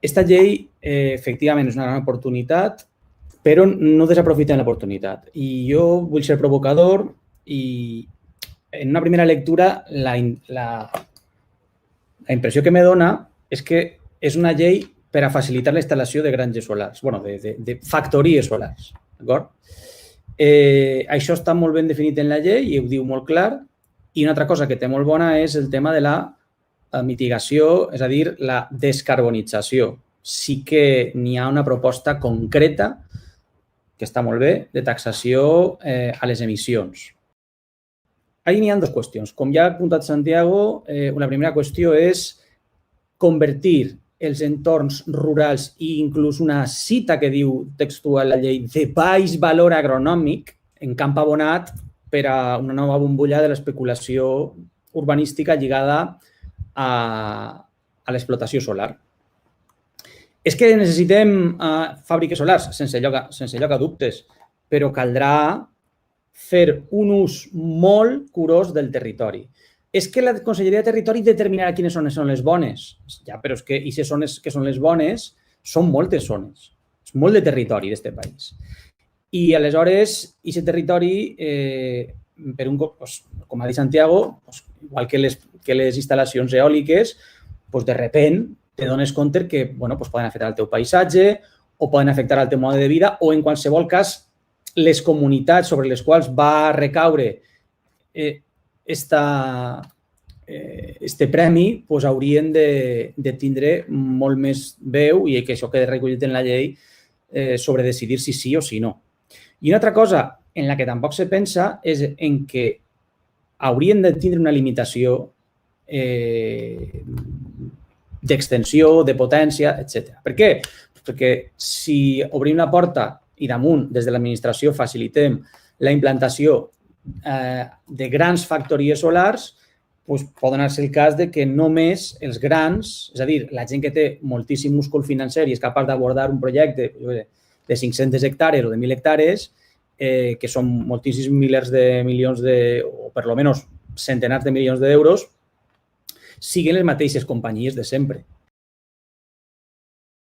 Esta llei, efectivament, és una gran oportunitat, però no desaprofitem l'oportunitat. I jo vull ser provocador i en una primera lectura la impressió que me dona és que és una llei per a facilitar la instal·lació de granges solars, de factories solars. D'acord? Això està molt ben definit en la llei i ho diu molt clar. I una altra cosa que té molt bona és el tema de la mitigació, és a dir, la descarbonització. Sí que n'hi ha una proposta concreta, que està molt bé, de taxació a les emissions. Ahí n'hi ha dues qüestions. Com ja ha apuntat Santiago, la primera qüestió és convertir els entorns rurals i inclús una cita que diu textual la llei de baix valor agronòmic en camp abonat per a una nova bombolla de l'especulació urbanística lligada a l'explotació solar. És que necessitem fàbriques solars, sense lloc a dubtes, però caldrà fer un ús molt curós del territori. És que la Conselleria de Territori determinarà quines zones són les bones. Ja, però és que aquestes zones que són les bones són moltes zones. És molt de territori d'aquest país. I aleshores, aquest territori, com ha dit Santiago, igual que les instal·lacions eòliques, de repent te dones compte que poden afectar el teu paisatge o poden afectar el teu mode de vida o, en qualsevol cas, les comunitats sobre les quals va recaure este premi haurien de tindre molt més veu i que això quedi recollit en la llei sobre decidir si sí o si no. I una altra cosa en la que tampoc se pensa és en que haurien de tindre una limitació d'extensió, de potència, etc. Per què? Perquè si obrim la porta i damunt, des de l'administració, facilitem la implantació de grans factories solars, pot donar-se el cas que només els grans, és a dir, la gent que té moltíssim múscul financer i és capaç d'abordar un projecte de 500 hectàrees o de 1.000 hectàrees, que són moltíssims milers de milions o per almenys centenars de milions d'euros, siguin les mateixes companyies de sempre.